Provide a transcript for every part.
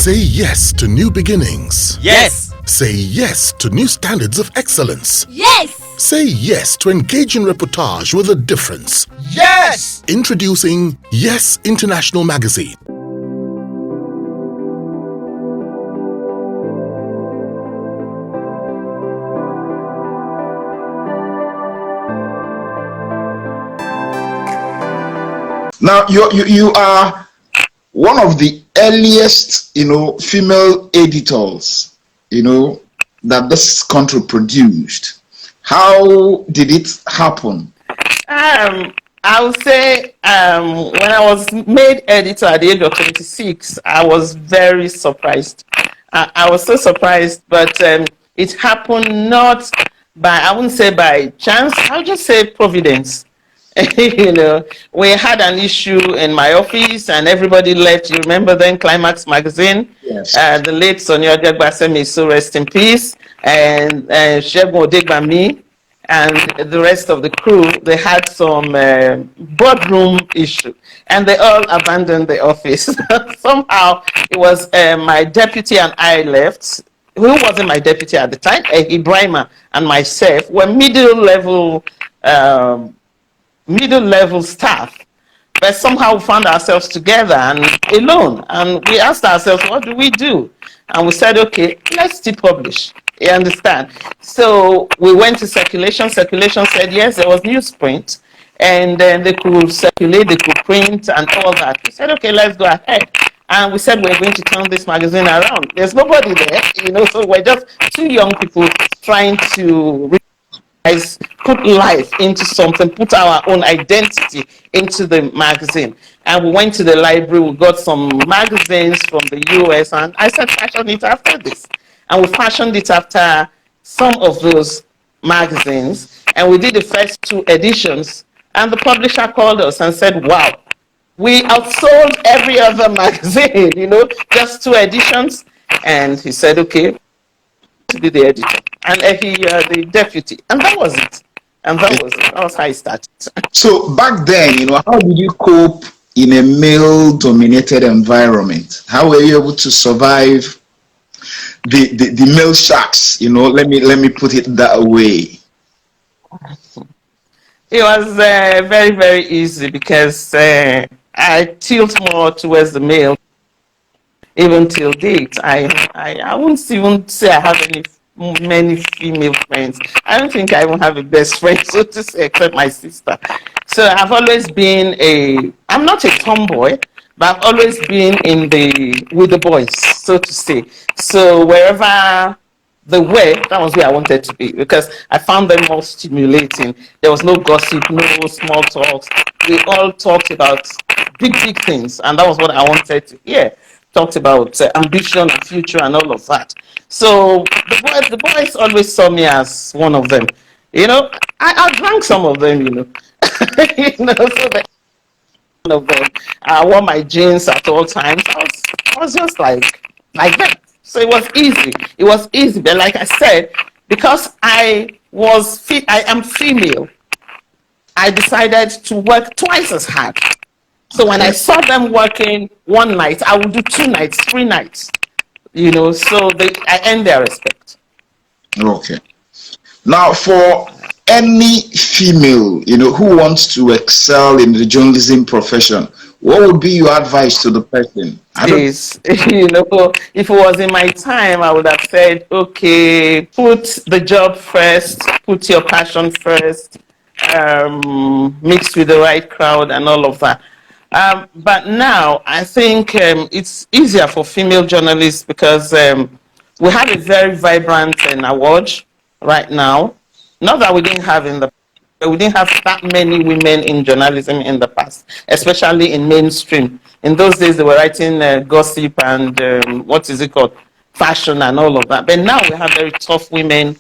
Say yes to new beginnings. Yes. Say yes to new standards of excellence. Yes. Say yes to engaging reportage with a difference. Yes. Introducing Yes International Magazine. Now, you are one of the earliest, female editors, that this country produced. How did it happen? I would say when I was made editor at the age of 26, I was very surprised. I was so surprised, but it happened not by, I wouldn't say by chance, I'll just say providence. We had an issue in my office and everybody left. You remember then Climax magazine? Yes. The late Sonia Odegbasemi, so rest in peace, and Shegun Odegbami and the rest of the crew, they had some boardroom issue and they all abandoned the office. Somehow it was my deputy and I left. Who wasn't my deputy at the time? Ibrahima and myself were middle level staff, but somehow we found ourselves together and alone, and we asked ourselves, what do we do? And we said, okay, let's still publish. You understand? So we went to circulation. Circulation said yes, there was newsprint, and then they could circulate, they could print and all that. We said, okay, let's go ahead. And we said we're going to turn this magazine around. There's nobody there, so we're just two young people trying to put life into something, put our own identity into the magazine. And we went to the library, we got some magazines from the US, and I said, fashion it after this. And we fashioned it after some of those magazines, and we did the first 2 editions, and the publisher called us and said, wow, we outsold every other magazine, just 2 editions. And he said, okay, to be the editor, and the deputy, and that was it. And that was how I started. So back then, how did you cope in a male-dominated environment? How were you able to survive the male sharks? Let me put it that way. It was very, very easy because I tilt more towards the male. Even till date, I wouldn't even say I have many female friends. I don't think I even have a best friend, so to say, except my sister. So I've always been I'm not a tomboy, but I've always been with the boys, so to say. So wherever they were, that was where I wanted to be, because I found them more stimulating. There was no gossip, no small talks. We all talked about big things, and that was what I wanted to hear. Talked about ambition, future, and all of that. So the boys always saw me as one of them. I drank some of them. So one of them. I wore my jeans at all times. I was just like that. So it was easy. It was easy. But like I said, because I am female, I decided to work twice as hard. So when I saw them working one night, I would do 2 nights, 3 nights, so I earned their respect. Okay. Now, for any female, who wants to excel in the journalism profession, what would be your advice to the person? If it was in my time, I would have said, okay, put the job first, put your passion first, mix with the right crowd and all of that. But now I think it's easier for female journalists because we have a very vibrant award right now. Not that we didn't have we didn't have that many women in journalism in the past, especially in mainstream. In those days, they were writing gossip and fashion and all of that. But now we have very tough women.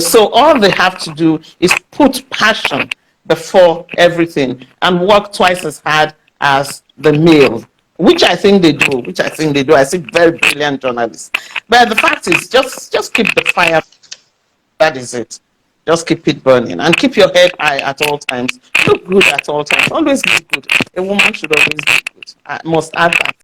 So all they have to do is put passion before everything and work twice as hard as the male, which I think they do. I see very brilliant journalists. But the fact is, just keep the fire. That is it. Just keep it burning and keep your head high at all times. Look good at all times. Always look good. A woman should always look good. I must add that.